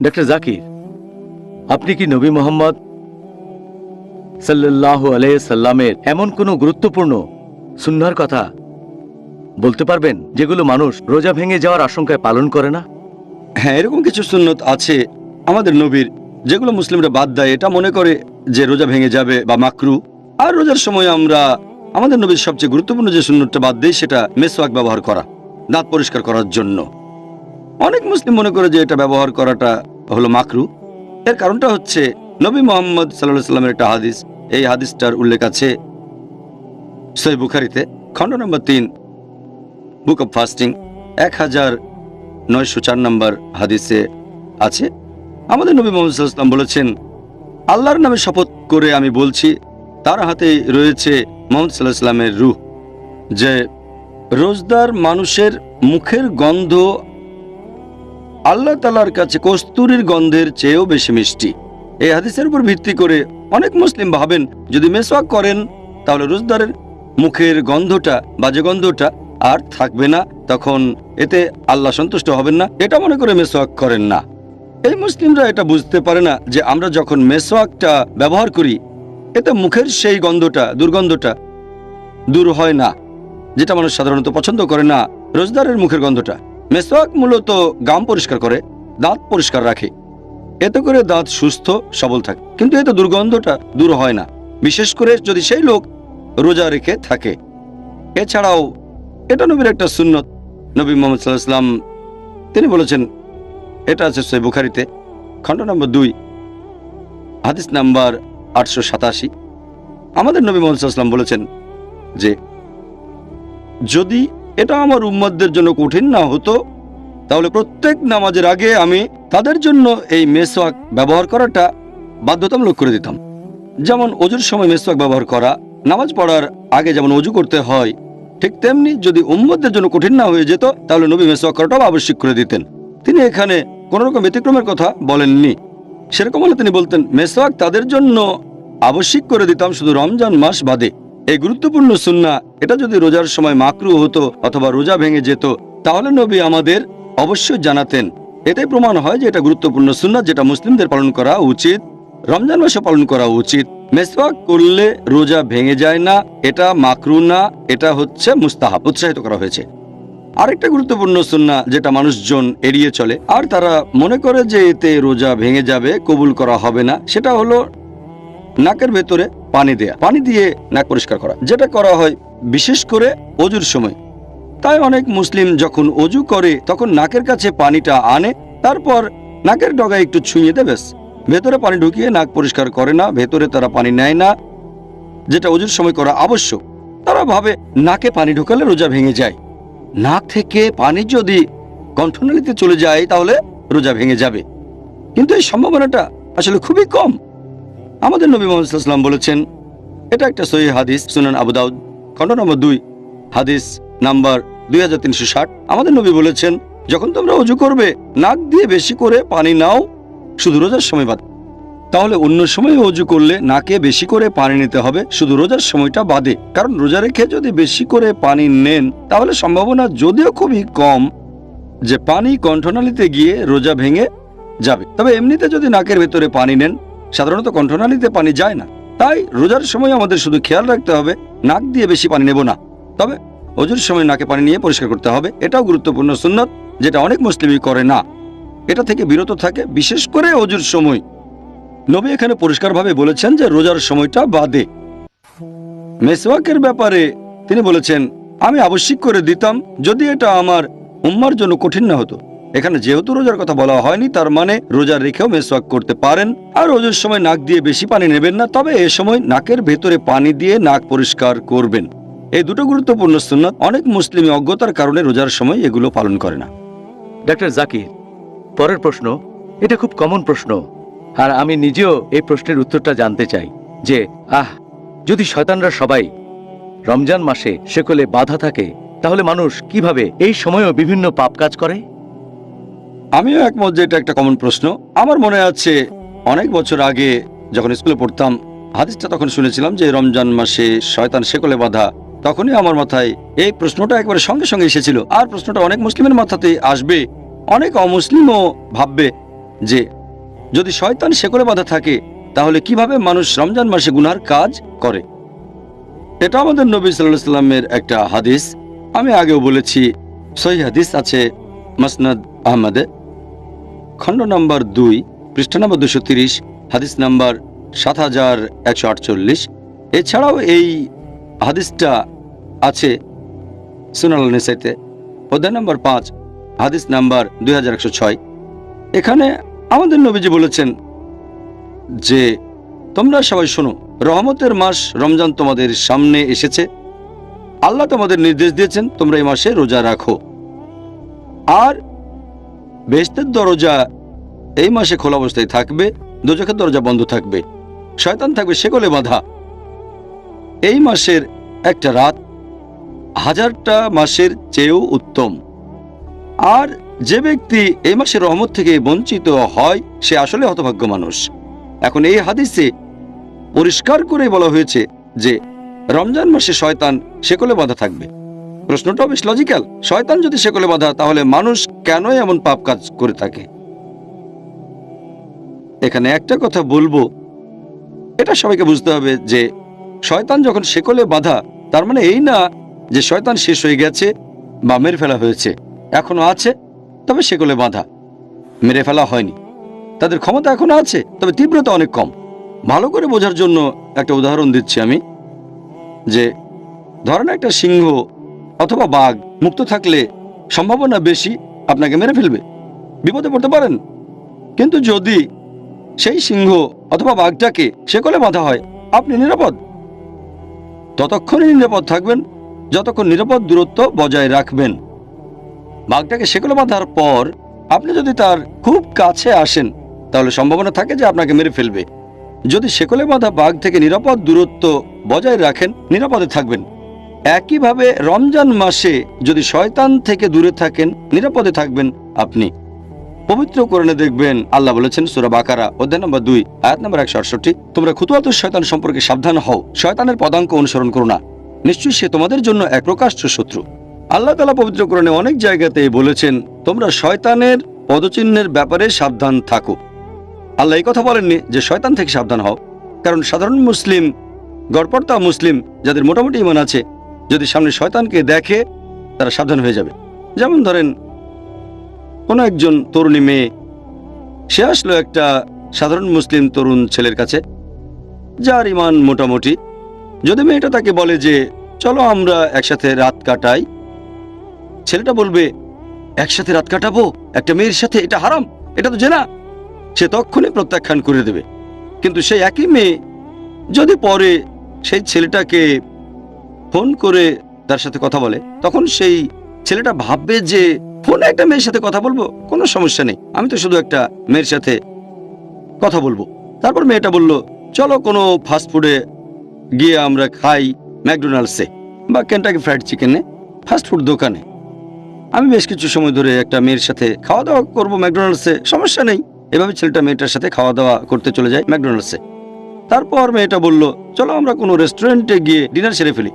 Doctor Zakir, আপনি কি নবী মোহাম্মদ সাল্লাল্লাহু আলাইহি সাল্লামের এমন কোনো গুরুত্বপূর্ণ সুন্নাহর কথা বলতে পারবেন যেগুলো মানুষ রোজা ভেঙে যাওয়ার আশঙ্কায় পালন করে না? হ্যাঁ, এরকম কিছু সুন্নত আছে আমাদের নবীর, যেগুলো মুসলিমরা বাদ দেয়। এটা মনে করে যে রোজা ভেঙে যাবে বা মাকরু। আর রোজার সময় আমরা আমাদের নবীর সবচেয়ে গুরুত্বপূর্ণ যে সুন্নতটা বাদ দিই, সেটা মেসওয়াক ব্যবহার করা, দাঁত পরিষ্কার করার জন্য। অনেক মুসলিম মনে করে যে এটা ব্যবহার করাটা হলো মাকরু। এর কারণটা হচ্ছে নবী মোহাম্মদ সাল্লাল্লাহু আলাইহি সাল্লামের একটা হাদিস। এই হাদিসটার উল্লেখ আছে সহিহ বুখারীতে, খণ্ড নম্বর 3, বুক অব ফাস্টিং, 1904 নম্বর হাদিসে আছে। আমাদের নবী মুহাম্মদ সাল্লাল্লাহু আলাইহি ওয়াসাল্লাম বলেছেন, আল্লাহর নামে শপথ করে আমি বলছি, তার হাতেই রয়েছে মুহাম্মদ সাল্লাল্লাহু আলাইহি ওয়াসাল্লামের রূহ, যে রোজদার মানুষের মুখের গন্ধ আল্লাহ তাআলার কাছে কস্তুরীর গন্ধের চেয়েও বেশি মিষ্টি। এই হাদিসের উপর ভিত্তি করে অনেক মুসলিম ভাবেন যদি মেসওয়াক করেন তাহলে রোজদারের মুখের গন্ধটা, বাজে গন্ধটা আর থাকবে না, তখন এতে আল্লাহ সন্তুষ্ট হবেন না। এটা মনে করে মেসওয়াক করেন না। এই মুসলিমরা এটা বুঝতে পারে না যে আমরা যখন মেসওয়াকটা ব্যবহার করি, এতে মুখের সেই গন্ধটা, দুর্গন্ধটা দূর হয় না, যেটা মানুষ সাধারণত পছন্দ করে না। রোজদারের মুখের গন্ধটা, মেসওয়াক মূলত গাম পরিষ্কার করে, দাঁত পরিষ্কার রাখে, এতে করে দাঁত সুস্থ সবল থাকে, কিন্তু এতে দুর্গন্ধটা দূর হয় না, বিশেষ করে যদি সেই লোক রোজা রেখে থাকে। এছাড়াও এটা নবীর একটা সুন্নত। নবী মুহাম্মদ সাল্লাল্লাহু আলাইহি ওয়াসাল্লাম তিনি বলেছেন, এটা আছে সহিহ বুখারীতে, খণ্ড নম্বর 2, হাদিস নাম্বার 887। আমাদের নবী মুহাম্মদ সাল্লাল্লাহু আলাইহি ওয়াসাল্লাম বলেছেন যে যদি এটা আমার উম্মতদের জন্য কঠিন না হতো, তাহলে প্রত্যেক নামাজের আগে আমি তাদের জন্য এই মেসওয়াক ব্যবহার করাটা বাধ্যতামূলক করে দিতাম। যেমন অজুর সময় মেসওয়াক ব্যবহার করা, নামাজ পড়ার আগে যেমন অজু করতে হয়, ঠিক তেমনি যদি উম্মতদের জন্য কঠিন না হয়ে যেত, তাহলে নবী মেসওয়াক করাটাও আবশ্যক করে দিতেন। তিনি এখানে কোনো রকম ব্যতিক্রমের কথা বলেননি। সেরকম হলে তিনি বলতেন, মেসওয়াক তাদের জন্য আবশ্যক করে দিতাম শুধু রমজান মাস বাদে। এই গুরুত্বপূর্ণ সুন্নাহ, এটা যদি রোজার সময় মাকরু হতো অথবা রোজা ভেঙে যেত, তাহলে নবী আমাদের অবশ্যই জানাতেন। এটাই প্রমাণ হয় যে এটা গুরুত্বপূর্ণ সুন্নাহ, যেটা মুসলিমদের পালন করা উচিত, রমজান মাসে পালন করা উচিত। মেসওয়াক করলে রোজা ভেঙে যায় না, এটা মাকরু না, এটা হচ্ছে মুস্তাহাব, উৎসাহিত করা হয়েছে। আরেকটা গুরুত্বপূর্ণ সুন্নাহ যেটা মানুষজন এড়িয়ে চলে আর তারা মনে করে যে এতে রোজা ভেঙে যাবে, কবুল করা হবে না, সেটা হলো নাকের ভেতরে পানি দেয়া, পানি দিয়ে নাক পরিষ্কার করা, যেটা করা হয় বিশেষ করে অজুর সময়। তাই অনেক মুসলিম যখন অজু করে তখন নাকের কাছে পানিটা আনে, তারপর নাকের ডগায় একটু ছুঁয়ে দেবে, ভেতরে পানি ঢুকিয়ে নাক পরিষ্কার করে না, ভেতরে তারা পানি নেয় না, যেটা অজুর সময় করা আবশ্যক। তারা ভাবে নাকে পানি ঢোকালে রোজা ভেঙে যায়। নাক থেকে পানি যদি কণ্ঠনালীতে চলে যায় তাহলে রোজা ভেঙে যাবে, কিন্তু এই সম্ভাবনাটা আসলে খুবই কম। আমাদের নবী মুহাম্মদ সাল্লাল্লাহু আলাইহি ওয়াসাল্লাম বলেছেন, এটা একটা সহিহ হাদিস, সুনান আবু দাউদ, খণ্ড নম্বর 2, হাদিস নাম্বার 2360। আমাদের নবী বলেছেন, যখন তোমরা ওযু করবে নাক দিয়ে বেশি করে পানি নাও, শুধু রোজার সময় বাদে। তাহলে অন্য সময় ওযু করলে নাকে বেশি করে পানি নিতে হবে, শুধু রোজার সময়টা বাদে। কারণ রোজা রেখে যদি বেশি করে পানি নেন তাহলে সম্ভাবনা যদিও খুবই কম যে পানি কণ্ঠনালীতে গিয়ে রোজা ভেঙে যাবে। তবে এমনিতে যদি নাকের ভেতরে পানি নেন, সাধারণত কণ্ঠনালীতে পানি যায় না। তাই রোজার সময় আমাদের শুধু খেয়াল রাখতে হবে নাক দিয়ে বেশি পানি নেব না, তবে ওযুর সময় নাকে পানি নিয়ে পরিষ্কার করতে হবে। এটাও গুরুত্বপূর্ণ সুন্নাত, যেটা অনেক মুসলিমই করে না, এটা থেকে বিরত থাকে, বিশেষ করে ওযুর সময়। নবী এখানে পরিষ্কারভাবে বলেছেন যে রোজার সময়টা বাদে। মেসওয়াকের ব্যাপারে তিনি বলেছেন, আমি আবশ্যক করে দিতাম যদি এটা আমার উম্মার জন্য কঠিন না হতো। এখানে যেহেতু রোজার কথা বলা হয়নি, তার মানে রোজা রেখেও মেসওয়াক করতে পারেন। আর ওযুর সময় নাক দিয়ে বেশি পানি নেবেন না, তবে এ সময় নাকের ভেতরে পানি দিয়ে নাক পরিষ্কার করবেন। এই দুটো গুরুত্বপূর্ণ সুন্নাত, অনেক মুসলিমই অজ্ঞতার কারণে রোজার সময় এগুলো পালন করে না। ডক্টর জাকির, পরের প্রশ্ন, এটা খুব কমন প্রশ্ন, আর আমি নিজেও এই প্রশ্নের উত্তরটা জানতে চাই যে যদি শয়তানরা সবাই রমজান মাসে শেকলে বাধা থাকে, তাহলে মানুষ কিভাবে এই সময়ও বিভিন্ন পাপ কাজ করে? আমিও একমত যে এটা একটা কমন প্রশ্ন। আমার মনে আছে অনেক বছর আগে যখন স্কুলে পড়তাম, হাদিসটা তখন শুনেছিলাম যে রমজান মাসে শয়তান শেকলে বাঁধা। তখনই আমার মাথায় এই প্রশ্নটা একবারে সঙ্গে সঙ্গে এসেছিল। আর প্রশ্নটা অনেক মুসলিমের মাথাতেই আসবে, অনেক অমুসলিমও ভাববে যে যদি শয়তান শেকলে বাঁধা থাকে তাহলে কিভাবে মানুষ রমজান মাসে গুনার কাজ করে। এটা আমাদের নবী সাল্লাল্লাহু আলাইহি সাল্লামের একটা হাদিস। আমি আগেও বলেছি, সহিহ হাদিস আছে মাসনাদ আহমদে, খণ্ড নম্বর 2, পৃষ্ঠা নম্বর 230, হাদিস নাম্বার 7148। এছাড়াও এই হাদিসটা আছে সুনান আন-নাসাইতে, অধ্যায় নম্বর 5, হাদিস নাম্বার 2106। এখানে আমাদের নবীজি বলেছেন যে তোমরা সবাই শোনো, রহমতের মাস রমজান তোমাদের সামনে এসেছে। আল্লাহ তোমাদের নির্দেশ দিয়েছেন তোমরা এই মাসে রোজা রাখো, আর বেহেশতের দরজা এই মাসে খোলা অবস্থায় থাকবে, দোজখের দরজা বন্ধ থাকবে, শয়তান থাকবে শেকলে বাঁধা। এই মাসের একটা রাত 1000টা মাসের চেয়েও উত্তম। আর যে ব্যক্তি এই মাসের রহমত থেকে বঞ্চিত হয় সে আসলে হতভাগ্য মানুষ। এখন এই হাদিসে পরিষ্কার করে বলা হয়েছে যে রমজান মাসে শয়তান শেকলে বাঁধা থাকবে। প্রশ্নটাও বেশ লজিক্যাল। শয়তান যদি শেকলে বাঁধা, তাহলে মানুষ কেন এমন পাপ কাজ করে থাকে? এখানে একটা কথা বলবো, এটা সবাইকে বুঝতে হবে যে শয়তান যখন শেকলে বাঁধা, তার মানে এই না যে শয়তান শেষ হয়ে গেছে বা মেরে ফেলা হয়েছে। এখনো আছে, তবে শেকলে বাঁধা, মেরে ফেলা হয়নি। তাদের ক্ষমতা এখনো আছে, তবে তীব্রতা অনেক কম। ভালো করে বোঝার জন্য একটা উদাহরণ দিচ্ছি আমি, যে ধরেন একটা সিংহ অথবা বাঘ মুক্ত থাকলে সম্ভাবনা বেশি আপনাকে মেরে ফেলবে, বিপদে পড়তে পারেন। কিন্তু যদি সেই সিংহ অথবা বাঘটাকে শেকলে বাঁধা হয়, আপনি নিরাপদ। ততক্ষণই নিরাপদ থাকবেন যতক্ষণ নিরাপদ দূরত্ব বজায় রাখবেন। বাঘটাকে শেকলে বাঁধার পর আপনি যদি তার খুব কাছে আসেন, তাহলে সম্ভাবনা থাকে যে আপনাকে মেরে ফেলবে। যদি শেকলে বাঁধা বাঘ থেকে নিরাপদ দূরত্ব বজায় রাখেন, নিরাপদে থাকবেন। একইভাবে রমজান মাসে যদি শয়তান থেকে দূরে থাকেন, নিরাপদে থাকবেন আপনি। পবিত্র কোরআনে দেখবেন আল্লাহ বলেছেন সূরা বাকারা অধ্যায় নম্বর 2, আয়াত নম্বর 168, তোমরা খুতুওয়াতুশ শয়তান সম্পর্কে সাবধান হও, শয়তানের পদাঙ্ক অনুসরণ করো না, নিশ্চয়ই সে তোমাদের জন্য এক প্রকাশ্য শত্রু। আল্লাহ তাআলা পবিত্র কোরআনে অনেক জায়গাতে বলেছেন তোমরা শয়তানের পদচিহ্নের ব্যাপারে সাবধান থাকো। আল্লাহ এই কথা বলেননি যে শয়তান থেকে সাবধান হও, কারণ সাধারণ মুসলিম, গড়পড়তা মুসলিম যাদের মোটামুটি ঈমান আছে, যদি সামনে শয়তানকে দেখে তারা সাবধান হয়ে যাবে। যেমন ধরেন কোনো একজন তরুণী মেয়ে, সে আসলো একটা সাধারণ মুসলিম তরুণ ছেলের কাছে যার ঈমান মোটামুটি। যদি মেয়েটা তাকে বলে যে চলো আমরা একসাথে রাত কাটাই, ছেলেটা বলবে একসাথে রাত কাটাবো একটা মেয়ের সাথে, এটা হারাম, এটা তো জেনা। সে তখনই প্রত্যাখ্যান করে দেবে। কিন্তু সেই একই মেয়ে যদি পরে সেই ছেলেটাকে ফোন করে তার সাথে কথা বলে, তখন সেই ছেলেটা ভাববে যে ফোনে একটা মেয়ের সাথে কথা বলবো, কোনো সমস্যা নেই, আমি তো শুধু একটা মেয়ের সাথে কথা বলবো। তারপর মেয়েটা বলল চলো কোনো ফাস্টফুডে গিয়ে আমরা খাই, ম্যাকডোনাল্ডসে বা কেন্টাকি ফ্রাইড চিকেনে, ফাস্টফুড দোকানে। আমি বেশ কিছু সময় ধরে একটা মেয়ের সাথে খাওয়া দাওয়া করবো ম্যাকডোনাল্ডসে, সমস্যা নেই। এভাবে ছেলেটা মেয়েটার সাথে খাওয়া দাওয়া করতে চলে যায় ম্যাকডোনাল্ডসে। তারপর মেয়েটা বলল চলো আমরা কোনো রেস্টুরেন্টে গিয়ে ডিনার সেরে ফেলি।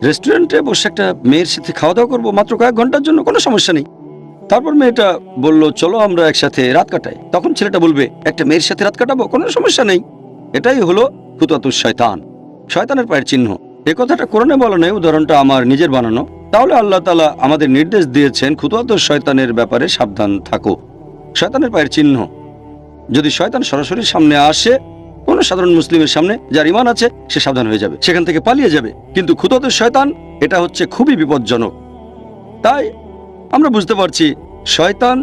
রেস্টুরেন্টে বসে একটা মেয়ের সাথে খাওয়া দাওয়া করবো মাত্র কয়েক ঘন্টার জন্য, কোনো সমস্যা নেই। তারপর মেয়েটা বলল চলো আমরা একসাথে রাত কাটাই। তখন ছেলেটা বলবে একটা মেয়ের সাথে রাত কাটাবো, কোনো সমস্যা নেই। এটাই হলো খুতুওয়াতুশ শয়তান, শয়তানের পায়ের চিহ্ন। এই কথাটা কোরআনে বলা নেই, উদাহরণটা আমার নিজের বানানো। তাহলে আল্লাহ তাআলা আমাদের নির্দেশ দিয়েছেন খুতুওয়াতুশ শয়তানের ব্যাপারে সাবধান থাকো। শয়তানের পায়ের চিহ্ন, যদি শয়তান সরাসরি সামনে আসে, কোন সাধারণ মুসলিমের সামনে যার ঈমান আছে, সে সাবধান হয়ে যাবে, সেখান থেকে পালিয়ে যাবে। কিন্তু খুতুওয়াতুশ শয়তান এটা হচ্ছে খুবই বিপজ্জনক। তাই আমরা বুঝতে পারছি শয়তান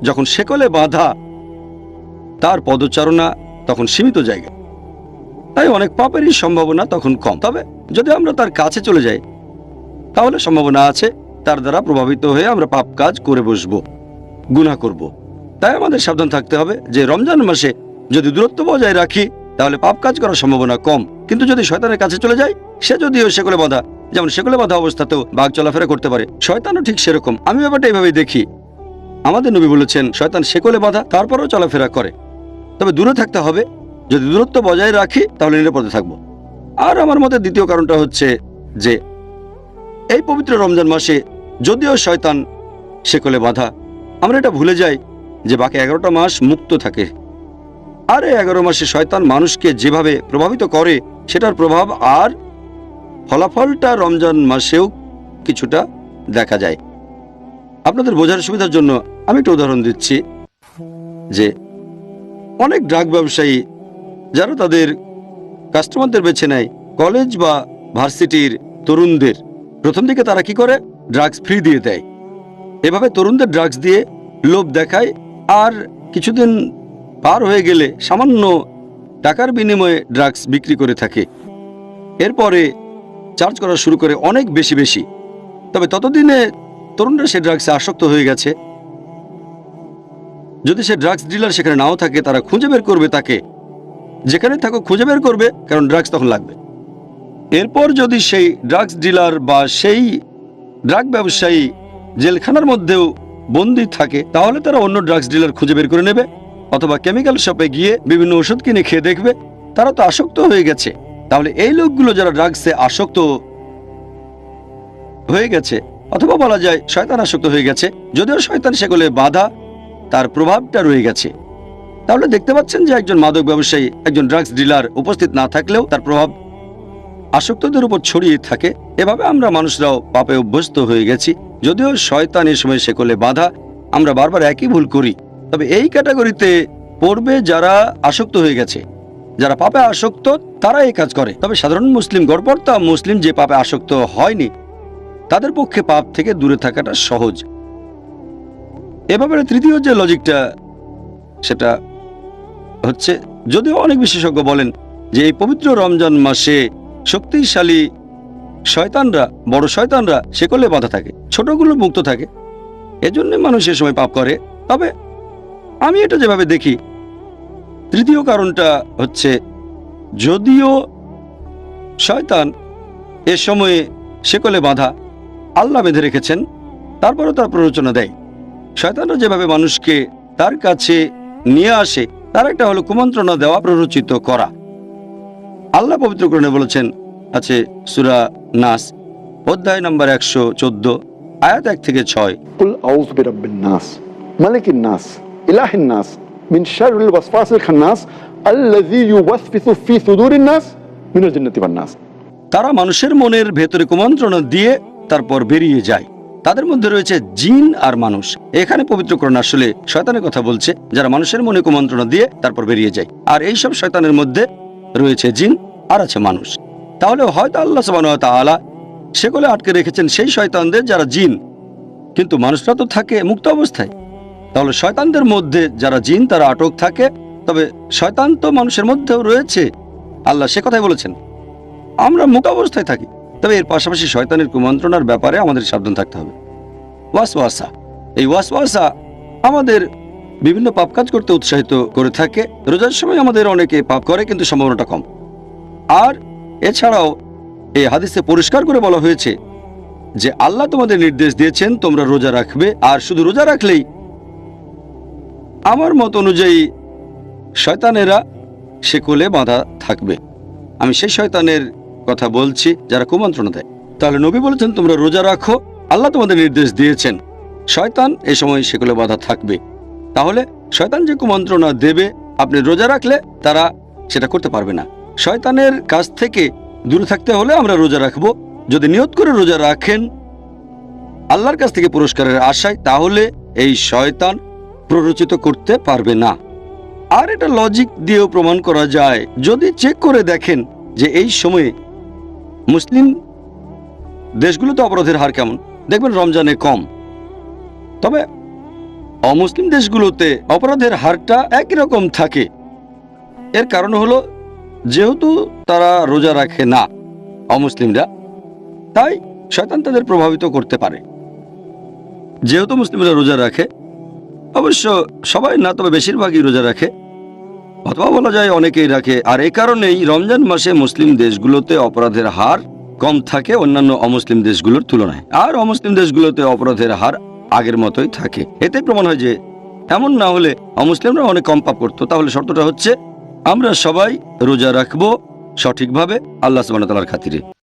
যখন শেকলে বাঁধা, তার পদচারণা তখন সীমিত জায়গায়, তাই অনেক পাপেরই সম্ভাবনা তখন কম। তবে যদি আমরা তার কাছে চলে যাই, তাহলে সম্ভাবনা আছে তার দ্বারা প্রভাবিত হয়ে আমরা পাপ কাজ করে বসবো, গুনাহ করব। তাই আমাদের সাবধান থাকতে হবে যে রমজান মাসে যদি দূরত্ব বজায় রাখি, তাহলে পাপ কাজ করার সম্ভাবনা কম। কিন্তু যদি শয়তানের কাছে চলে যায়, সে যদিও শেকলে বাঁধা, যেমন শেকলে বাঁধা অবস্থাতেও বাঘ চলাফেরা করতে পারে, শয়তানও ঠিক সেরকম। আমি ব্যাপারটা এইভাবেই দেখি। আমাদের নবী বলেছেন শয়তান শেকলে বাঁধা, তারপরেও চলাফেরা করে, তবে দূরে থাকতে হবে। যদি দূরত্ব বজায় রাখি তাহলে নিরাপদে থাকবো। আর আমার মতে দ্বিতীয় কারণটা হচ্ছে যে এই পবিত্র রমজান মাসে যদিও শয়তান শেকলে বাঁধা, আমরা এটা ভুলে যাই যে বাকি 11টা মাস মুক্ত থাকে। আর এই 11 মাসে শয়তান মানুষকে যেভাবে প্রভাবিত করে সেটার প্রভাব আর ফলাফলটা রমজান মাসেও কিছুটা দেখা যায়। আপনাদের বোঝার সুবিধার জন্য আমি একটা উদাহরণ দিচ্ছি যে অনেক ড্রাগ ব্যবসায়ী যারা তাদের কাস্টমারদের বেছে নেয় কলেজ বা ভার্সিটির তরুণদের, প্রথম দিকে তারা কি করে, ড্রাগস ফ্রি দিয়ে দেয়। এভাবে তরুণদের ড্রাগস দিয়ে লোভ দেখায়, আর কিছুদিন পার হয়ে গেলে সামান্য টাকার বিনিময়ে ড্রাগস বিক্রি করে থাকে। এরপরে চার্জ করা শুরু করে অনেক বেশি বেশি। তবে ততদিনে তরুণরা সে ড্রাগসে আসক্ত হয়ে গেছে। যদি সে ড্রাগস ডিলার সেখানে নাও থাকে, তারা খুঁজে বের করবে তাকে, যেখানে থাকুক খুঁজে বের করবে, কারণ ড্রাগস তখন লাগবে। এরপর যদি সেই ড্রাগস ডিলার বা সেই ড্রাগ ব্যবসায়ী জেলখানার মধ্যেও বন্দী থাকে, তাহলে তারা অন্য ড্রাগস ডিলার খুঁজে বের করে নেবে, অথবা কেমিক্যাল শপে গিয়ে বিভিন্ন ওষুধ কিনে খেয়ে দেখবে। তারা তো আসক্ত হয়ে গেছে। তাহলে এই লোকগুলো যারা ড্রাগসে আসক্ত হয়ে গেছে, অথবা বলা যায় শয়তান আসক্ত হয়ে গেছে, যদিও শয়তান সেগুলো বাধা, তার প্রভাবটা রয়ে গেছে। তাহলে দেখতে পাচ্ছেন যে একজন মাদক ব্যবসায়ী, একজন ড্রাগস ডিলার উপস্থিত না থাকলেও তার প্রভাব আসক্তদের উপর ছড়িয়ে থাকে। এভাবে আমরা মানুষরাও পাপে অভ্যস্ত হয়ে গেছি। যদিও শয়তান এ সময় সেকলে বাধা, আমরা বারবার একই ভুল করি। তবে এই ক্যাটাগরিতে পড়বে যারা আসক্ত হয়ে গেছে, যারা পাপে আসক্ত, তারা এই কাজ করে। তবে সাধারণ মুসলিম, গড়পড়তা মুসলিম যে পাপে আসক্ত হয়নি, তাদের পক্ষে পাপ থেকে দূরে থাকাটা সহজ। এ ব্যাপারে তৃতীয় যে লজিকটা, সেটা হচ্ছে, যদিও অনেক বিশেষজ্ঞ বলেন যে এই পবিত্র রমজান মাসে শক্তিশালী শয়তানরা, বড় শয়তানরা সেকলে বাধা থাকে, ছোটগুলো মুক্ত থাকে, এজন্য মানুষ এ সময় পাপ করে। তবে আমি এটা যেভাবে দেখি, তৃতীয় কারণটা হচ্ছে, যদিও শয়তান এ সময়ে সেকলে বাধা আল্লাহ বেঁধে রেখেছেন, তারপরও তার প্ররোচনা দেয়। শয়তানরা যেভাবে মানুষকে তার কাছে নিয়ে আসে, তার একটা হলো কুমন্ত্রণা দেওয়া, প্ররোচিত করা। আল্লাহ পবিত্র কোরআনে বলেছেন, আছে সূরা নাস অধ্যায় নম্বর 114 আয়াত 1 থেকে 6, কুল আউযু বিরাব্বিন নাস মালিকিন নাস ইলাহিন নাস মিন শাররিল ওয়াসওয়াসিল খান্নাস আল্লাযী ইউওয়াসওয়িসু ফি সুদুরিন নাস মিনাল জিন্নাতি ওয়ান নাস। তারা মানুষের মনের ভেতরে কুমন্ত্রণা দিয়ে তারপর বেরিয়ে যায়। তাদের মধ্যে রয়েছে জিন আর মানুষ। এখানে পবিত্র কোরআন আসলে শয়তানের কথা বলছে, যারা মানুষের মনে কুমন্ত্রণা দিয়ে তারপর বেরিয়ে যায়। আর এই সব শয়তানের মধ্যে রয়েছে জিন আর আছে মানুষ। তাহলে হয়তো আল্লাহ সুবহানাহু ওয়া তাআলা সেগুলো আটকে রেখেছেন সেই শয়তানদের যারা জিন, কিন্তু মানুষরা তো থাকে মুক্ত অবস্থায়। তাহলে শয়তানদের মধ্যে যারা জিন তারা আটক থাকে, তবে শয়তান তো মানুষের মধ্যেও রয়েছে। আল্লাহ সে কথাই বলেছেন, আমরা মুক্ত অবস্থায় থাকি। তবে এর পাশাপাশি শয়তানের কুমন্ত্রণার ব্যাপারে আমাদের সাবধান থাকতে হবে। ওয়াসওয়াসা, এই ওয়াসওয়াসা আমাদের বিভিন্ন পাপ কাজ করতে উৎসাহিত করে থাকে। রোজার সময় আমাদের অনেকে পাপ করে, কিন্তু সম্ভাবনাটা কম। আর এছাড়াও এই হাদিসে পরিষ্কার করে বলা হয়েছে যে আল্লাহ তোমাদের নির্দেশ দিয়েছেন তোমরা রোজা রাখবে, আর শুধু রোজা রাখলেই আমার মত অনুযায়ী শয়তানেরা সেকলে বাঁধা থাকবে। আমি সেই শয়তানের কথা বলছি যারা কুমন্ত্রণা দেয়। তাহলে নবী বলেছেন তোমরা রোজা রাখো, আল্লাহ তোমাদের নির্দেশ দিয়েছেন। শয়তান এ সময় সেকলে বাঁধা থাকবে। তাহলে শয়তান যে কুমন্ত্রণা দেবে, আপনি রোজা রাখলে তারা সেটা করতে পারবে না। শয়তানের কাছ থেকে দূরে থাকতে হলে আমরা রোজা রাখবো। যদি নিয়ত করে রোজা রাখেন আল্লাহর কাছ থেকে পুরস্কারের আশায়, তাহলে এই শয়তান প্ররোচিত করতে পারবে না। আর এটা লজিক দিয়েও প্রমাণ করা যায়। যদি চেক করে দেখেন যে এই সময়ে মুসলিম দেশগুলোতে অপরাধের হার কেমন, দেখবেন রমজানে কম। তবে অমুসলিম দেশগুলোতে অপরাধের হারটা একই রকম থাকে। এর কারণ হলো, যেহেতু তারা রোজা রাখে না অমুসলিমরা, তাই শয়তান তাদের প্রভাবিত করতে পারে। যেহেতু মুসলিমরা রোজা রাখে, অবশ্য সবাই না, তবে বেশিরভাগই রোজা রাখে, অথবা বলা যায় অনেকেই রাখে। আর এই কারণেই রমজান মাসে মুসলিম দেশগুলোতে অপরাধের হার কম থাকে অন্যান্য অমুসলিম দেশগুলোর তুলনায়। আর অমুসলিম দেশগুলোতে অপরাধের হার আগের মতোই থাকে। এতে প্রমাণ হয় যে এমন না হলে অমুসলিমরা অনেক কম পাপ করতো। তাহলে শর্তটা হচ্ছে আমরা সবাই রোজা রাখবো সঠিকভাবে আল্লাহ সুবহানাহু ওয়া তাআলার খাতিরে।